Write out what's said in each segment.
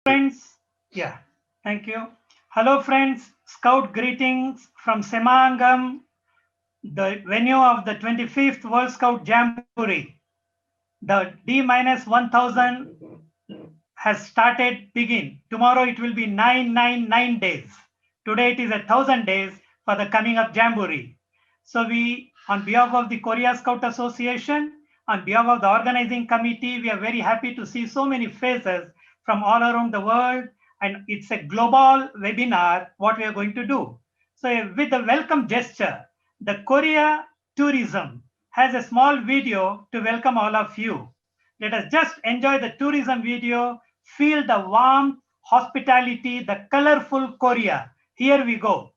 Friends, yeah, thank you. Hello friends, Scout greetings from Semangam, the venue of the 25th World Scout Jamboree. The D-1000 has started begin. Tomorrow it will be 999 days. Today it is 1,000 days for the coming of Jamboree. So we, on behalf of the Korea Scout Association, on behalf of the organizing committee, we are very happy to see so many faces from all around the world, and it's a global webinar what we are going to do. So with the welcome gesture, the Korea Tourism has a small video to welcome all of you. Let us just enjoy the tourism video, feel the warmth, hospitality, the colorful Korea. Here we go.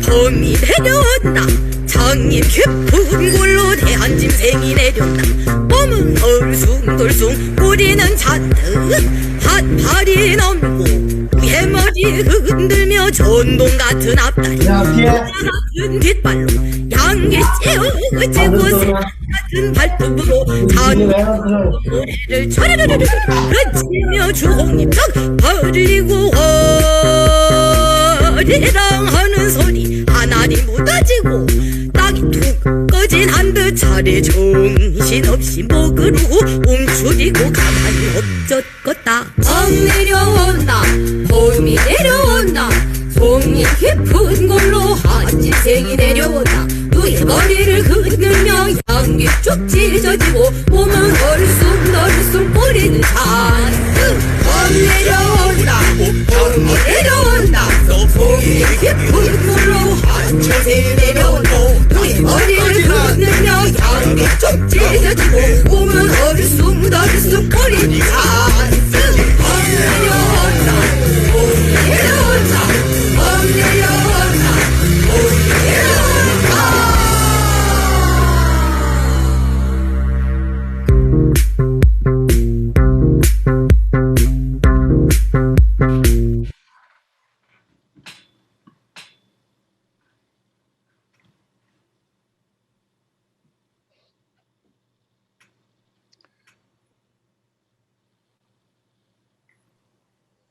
봄이 내려온다. 장님 깊은 골로 대한 짐승이 내렸다. 몸은 덜숭덜숭 꼬리는 잔뜩 핫팔이 넘고 해머리 흔들며 전동 같은 앞다리 같은 뒷발로 양기 찌우고 새 같은 발톱으로 노래를 차르르르르 그치며 주홍잎떡 버리고 허리랑 하는 소리 하나니 묻어지고 땅이 툭 꺼진 한 듯 차례 정신없이 목으로 움츠리고 가만히 엎젖겄다. 봄 내려온다 봄이 내려온다 송이 깊은 골로 한 짐승이 내려온다. 누의 머리를 흔들며 향기 쭉 찢어지고 몸은 얼숭덜숭 꼬리는 잔뜩 봄 내려온다 봄이 내려온다 송이 깊은 골로 한 짐승이 내려온다. 누의 머리를 흔들며 향기 쭉 찢어지고 몸은 얼숭덜숭 꼬리는 잔뜩 봄 내려온다 봄이 내려온다 봄 내려온다 봄이 내려온다.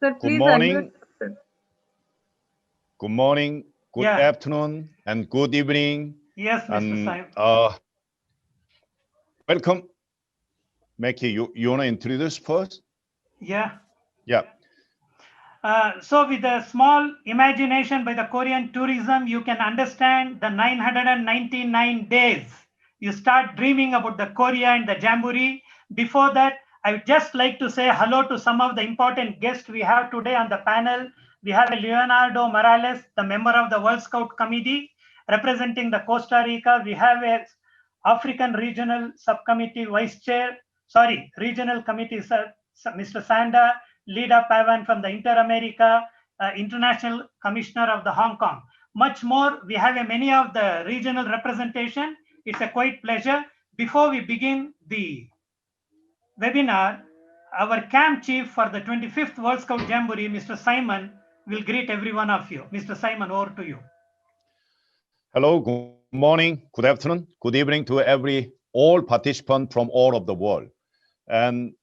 Sir, Good please morning. unmute, sir. Good morning, good Yeah. afternoon, and good evening. Yes, Mr. And Simon. welcome. Mackie, you want to introduce first? Yeah. Yeah. So with a small imagination by the Korean tourism, you can understand the 999 days. You start dreaming about the Korea and the Jamboree. Before that, I would just like to say hello to some of the important guests we have today on the panel. We have Leonardo Morales, the member of the World Scout Committee, representing the Costa Rica. We have a African Regional Subcommittee Vice Chair, Regional Committee, Mr. Sanda, Lida Pavan from the Inter-America International Commissioner of the Hong Kong. Much more, we have many of the regional representation. It's a quite pleasure. Before we begin the webinar, our camp chief for the 25th World Scout Jamboree, Mr. Simon, will greet every one of you. Mr. Simon, over to you. Hello, good morning, good afternoon, good evening to all participants from all of the world. And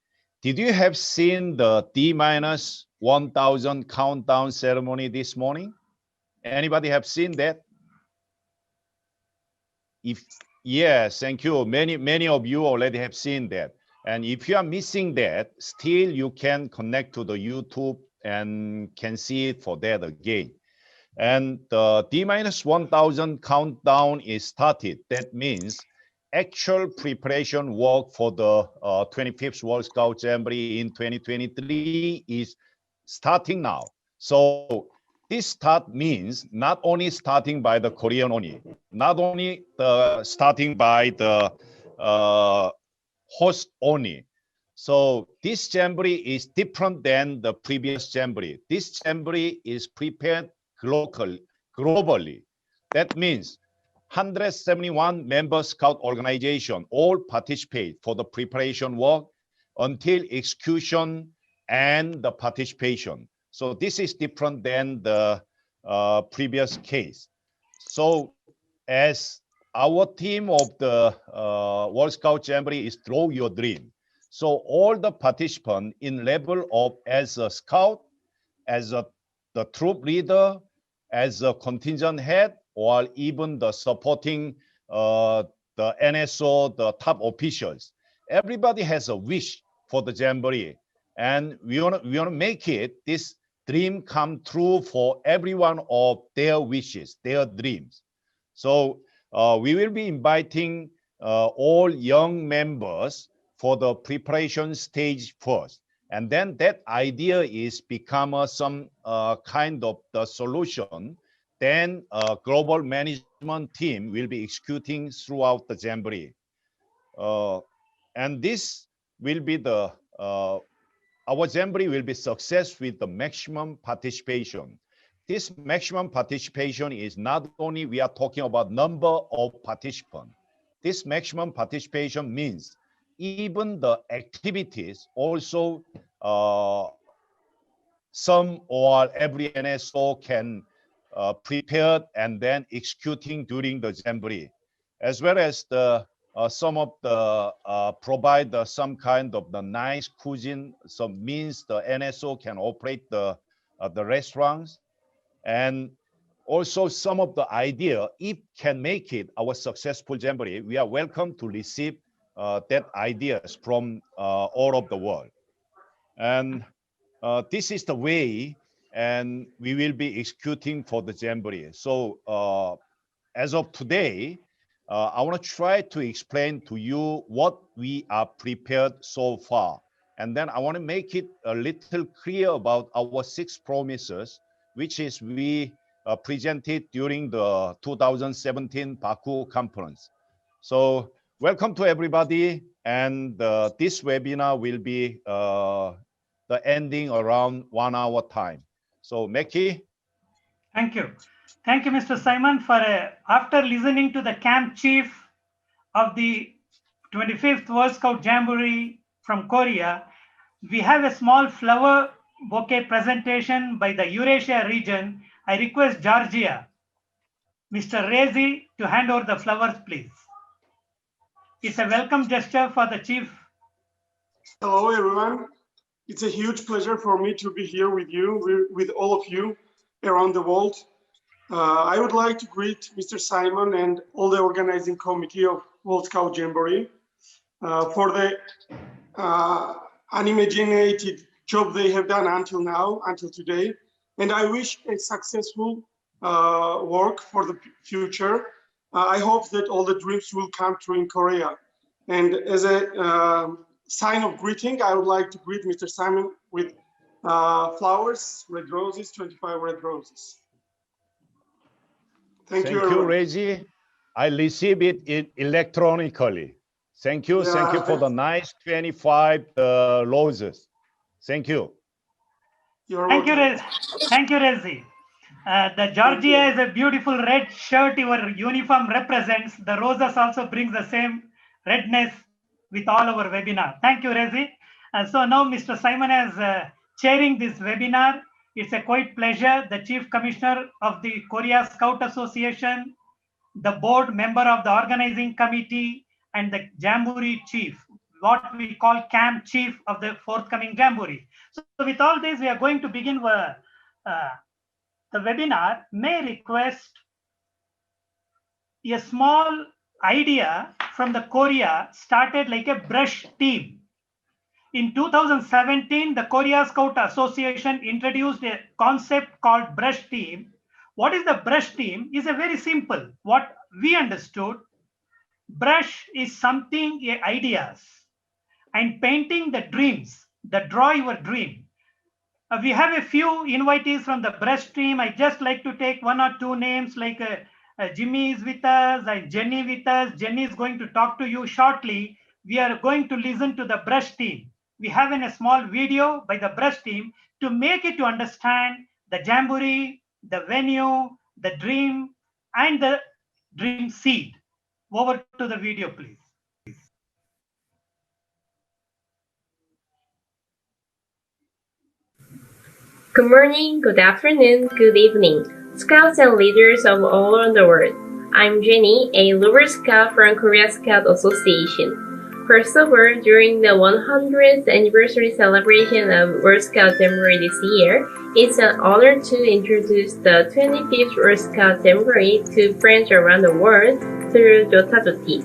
did you have seen the D-1000 countdown ceremony this morning? Anybody have seen that? Yes, thank you. Many of you already have seen that. And if you are missing that, still you can connect to the YouTube and can see it for that again. And the D-1000 countdown is started. That means actual preparation work for the 25th World Scout Jamboree in 2023 is starting now. So this start means not only starting by the Korean only, not only starting by the host only. So this Jamboree is different than the previous Jamboree. This Jamboree is prepared globally. That means 171 member Scout organization all participate for the preparation work until execution and the participation. So this is different than the previous case. So as our theme of the World Scout Jamboree is Draw Your Dream. So all the participants in level of as a scout, as the troop leader, as a contingent head, or even the supporting the NSO, the top officials. Everybody has a wish for the Jamboree. And we want to make it, this dream come true for every one of their wishes, their dreams. So we will be inviting all young members for the preparation stage first. And then that idea is become some kind of the solution. Then a global management team will be executing throughout the Jamboree. And this will be the, our Jamboree will be success with the maximum participation. This maximum participation is not only we are talking about number of participants. This maximum participation means even the activities also some or every NSO can prepare and then executing during the Jamboree, as well as the some of the provide some kind of the nice cuisine. Some means the NSO can operate the restaurants, and also some of the idea, if can make it our successful Jamboree, we are welcome to receive that ideas from all of the world. And this is the way, and we will be executing for the Jamboree. So as of today, I want to try to explain to you what we are prepared so far. And then I want to make it a little clear about our 6 promises, which is we presented during the 2017 Baku conference. So welcome to everybody. And this webinar will be the ending around 1 hour time. So Meki. Thank you. Thank you, Mr. Simon, for after listening to the camp chief of the 25th World Scout Jamboree from Korea, we have a small flower bouquet presentation by the Eurasia region. I request Georgia, Mr. Rezi, to hand over the flowers, please. It's a welcome gesture for the chief. Hello, everyone. It's a huge pleasure for me to be here with you, with all of you around the world. I would like to greet Mr. Simon and all the organizing committee of World Scout Jamboree for the unimaginated job they have done until now, until today. And I wish a successful work for the future. I hope that all the dreams will come true in Korea. And as a sign of greeting, I would like to greet Mr. Simon with flowers, red roses, 25 red roses. Thank you, Rezi. I receive it electronically. Thank you. Yeah. Thank you for the nice 25 roses. Thank you. Thank you, Rezi. The Georgia is a beautiful red shirt your uniform represents. The roses also brings the same redness with all our webinar. Thank you, Rezi. So now Mr. Simon is chairing this webinar. It's a quite pleasure. The Chief Commissioner of the Korea Scout Association, the board member of the organizing committee, and the Jamboree chief, what we call camp chief of the forthcoming Jamboree. So with all this, we are going to begin the webinar. May I request a small idea from the Korea started like a brush team. In 2017, the Korea Scout Association introduced a concept called brush team. What is the brush team? Is a very simple. What we understood, brush is something, ideas, and painting the dreams, the draw your dream. We have a few invitees from the brush team. I just like to take 1 or 2 names like Jimmy is with us and Jenny with us. Jenny is going to talk to you shortly. We are going to listen to the brush team. We have a small video by the brush team to make it to understand the Jamboree, the venue, the dream, and the dream seed. Over to the video, please. Good morning, good afternoon, good evening. Scouts and leaders of all around the world. I'm Jenny, a Lover Scout from Korea Scout Association. First of all, during the 100th anniversary celebration of World Scout Jamboree this year, it's an honor to introduce the 25th World Scout Jamboree to friends around the world through Jotadoti.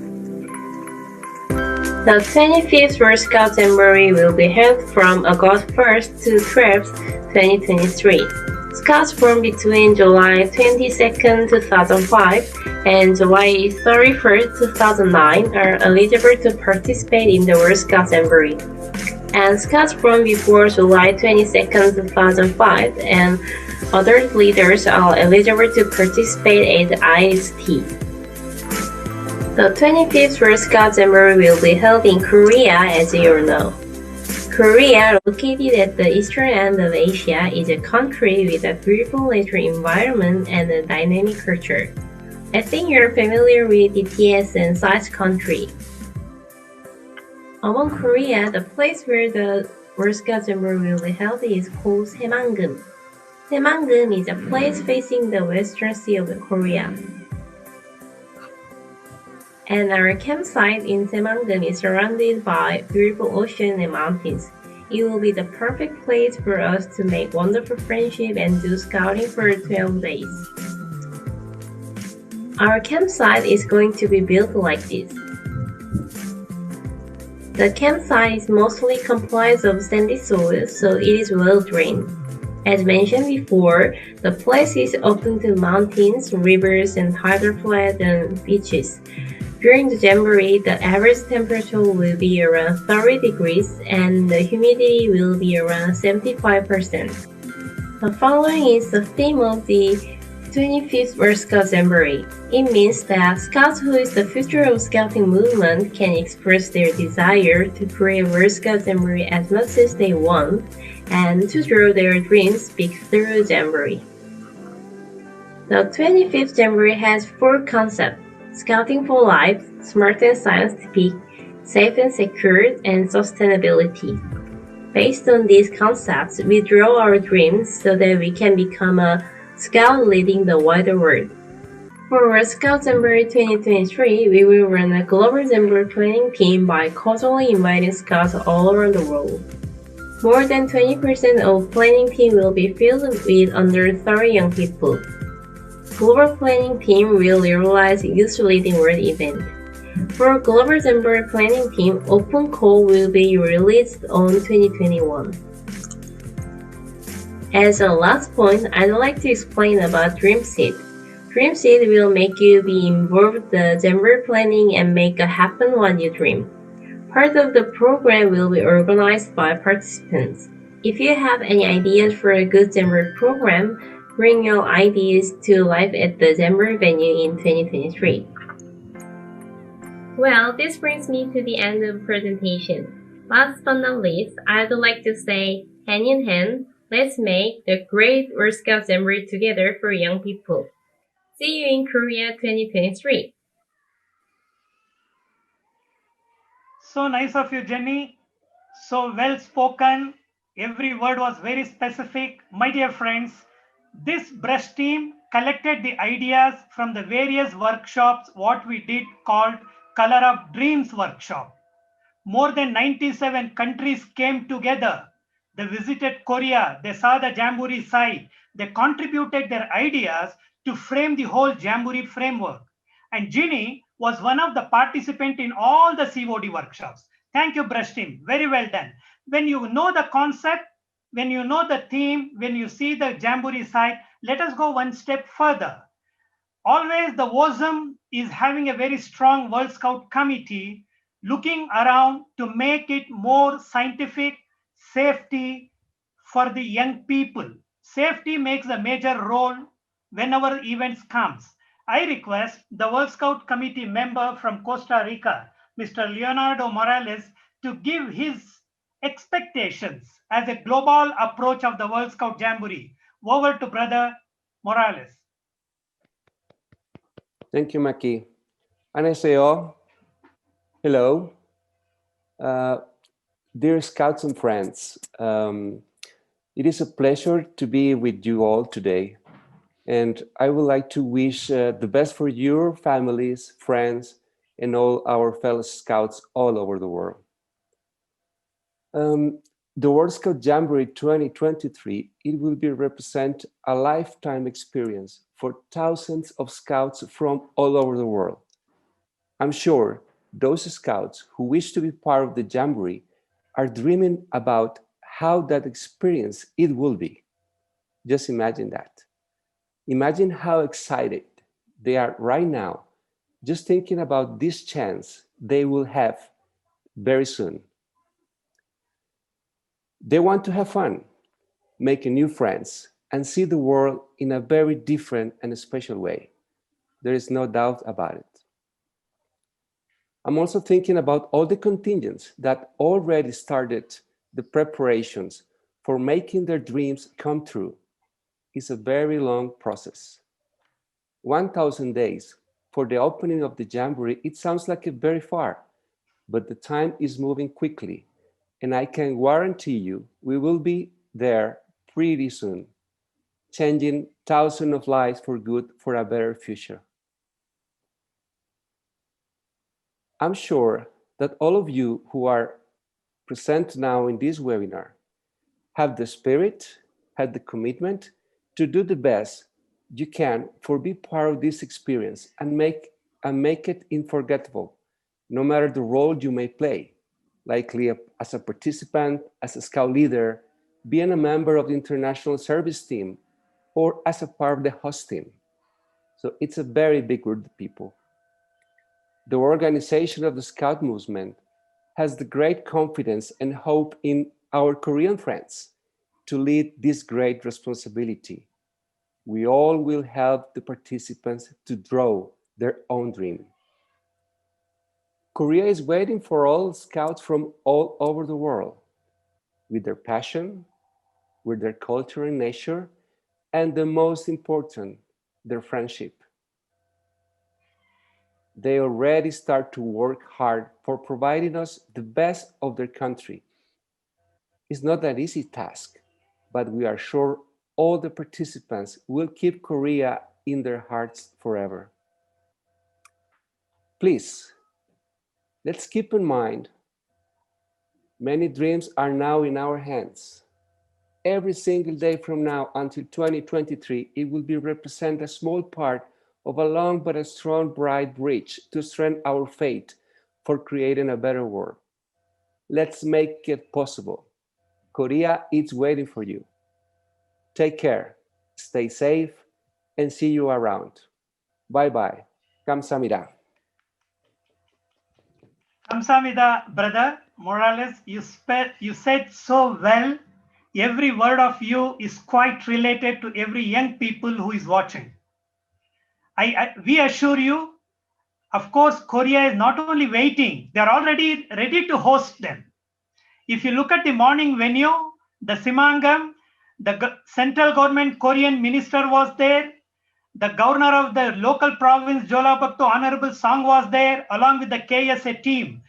The 25th World Scout Jamboree will be held from August 1st to 12th, 2023. Scouts born between July 22nd, 2005 and July 31st, 2009 are eligible to participate in the World Scout Jamboree. And Scouts born before July 22nd, 2005 and other leaders are eligible to participate at IST. The 25th World Scout Jamboree will be held in Korea, as you all know. Korea, located at the eastern end of Asia, is a country with a beautiful natural environment and a dynamic culture. I think you're familiar with BTS and such country. Among Korea, the place where the World Scout Jamboree will be held is called Saemangeum. Saemangeum is a place facing the western sea of Korea. And our campsite in Saemangeum is surrounded by beautiful ocean and mountains. It will be the perfect place for us to make wonderful friendship and do scouting for 12 days. Our campsite is going to be built like this. The campsite is mostly comprised of sandy soil, so it is well drained. As mentioned before, the place is open to mountains, rivers, and tidal flats and beaches. During the Jamboree, the average temperature will be around 30 degrees and the humidity will be around 75%. The following is the theme of the 25th World Scout Jamboree. It means that Scouts who is the future of Scouting movement can express their desire to create World Scout Jamboree as much as they want and to draw their dreams speak through Jamboree. The 25th Jamboree has 4 concepts: Scouting for Life, Smart and Scientific, Safe and Secure, and Sustainability. Based on these concepts, we draw our dreams so that we can become a Scout leading the wider world. For World Scout Jamboree 2023, we will run a global Jamboree planning team by casually inviting Scouts all around the world. More than 20% of planning team will be filled with under 30 young people. Global planning team will realize Youth Leading World event. For Global Jamboree planning team, open call will be released on 2021. As a last point, I'd like to explain about Dream Seed. Dream Seed will make you be involved in the Jamboree planning and make happen what you dream. Part of the program will be organized by participants. If you have any ideas for a good Jamboree program, bring your ideas to life at the Jamboree venue in 2023. Well, this brings me to the end of the presentation. Last but not least, I'd like to say, hand in hand, let's make the great World Scout Jamboree together for young people. See you in Korea 2023. So nice of you, Jenny. So well spoken. Every word was very specific. My dear friends, this brush team collected the ideas from the various workshops, what we did called Color of Dreams workshop. More than 97 countries came together. They visited Korea. They saw the Jamboree site. They contributed their ideas to frame the whole Jamboree framework. And Ginny was one of the participants in all the COD workshops. Thank you, brush team. Very well done. When you know the concept, when you know the theme, when you see the Jamboree site, let us go one step further. Always the WOSM is having a very strong World Scout committee looking around to make it more scientific, safety for the young people. Safety makes a major role whenever events comes. I request the World Scout committee member from Costa Rica, Mr. Leonardo Morales, to give his expectations as a global approach of the World Scout Jamboree. Over to Brother Morales. Thank you, Maki. 안녕하세요. Hello. Dear Scouts and friends, it is a pleasure to be with you all today. And I would like to wish the best for your families, friends, and all our fellow scouts all over the world. The World Scout Jamboree 2023, it will be represent a lifetime experience for thousands of scouts from all over the world. I'm sure those scouts who wish to be part of the Jamboree are dreaming about how that experience it will be. Just imagine that. Imagine how excited they are right now, just thinking about this chance they will have very soon. They want to have fun, make new friends, and see the world in a very different and special way. There is no doubt about it. I'm also thinking about all the contingents that already started the preparations for making their dreams come true. It's a very long process. 1,000 days for the opening of the Jamboree, it sounds like a very far, but the time is moving quickly. And I can guarantee you, we will be there pretty soon, changing thousands of lives for good for a better future. I'm sure that all of you who are present now in this webinar have the spirit, have the commitment to do the best you can for be part of this experience and make it unforgettable, no matter the role you may play. Likely as a participant, as a scout leader, being a member of the international service team, or as a part of the host team. So it's a very big group of people. The organization of the Scout movement has the great confidence and hope in our Korean friends to lead this great responsibility. We all will help the participants to draw their own dream. Korea is waiting for all scouts from all over the world with their passion, with their culture and nature, and the most important, their friendship. They already start to work hard for providing us the best of their country. It's not an easy task, but we are sure all the participants will keep Korea in their hearts forever. Please, let's keep in mind, many dreams are now in our hands. Every single day from now until 2023, it will be represent a small part of a long but a strong, bright bridge to strengthen our faith for creating a better world. Let's make it possible. Korea is waiting for you. Take care, stay safe, and see you around. Bye-bye. 감사합니다. Kamsamida, brother Morales, you said so well. Every word of you is quite related to every young people who is watching. We assure you, of course, Korea is not only waiting, they are already ready to host them. If you look at the morning venue, the Simangam, the central government Korean minister was there. The governor of the local province, Jolapakto Honorable Sang was there, along with the KSA team.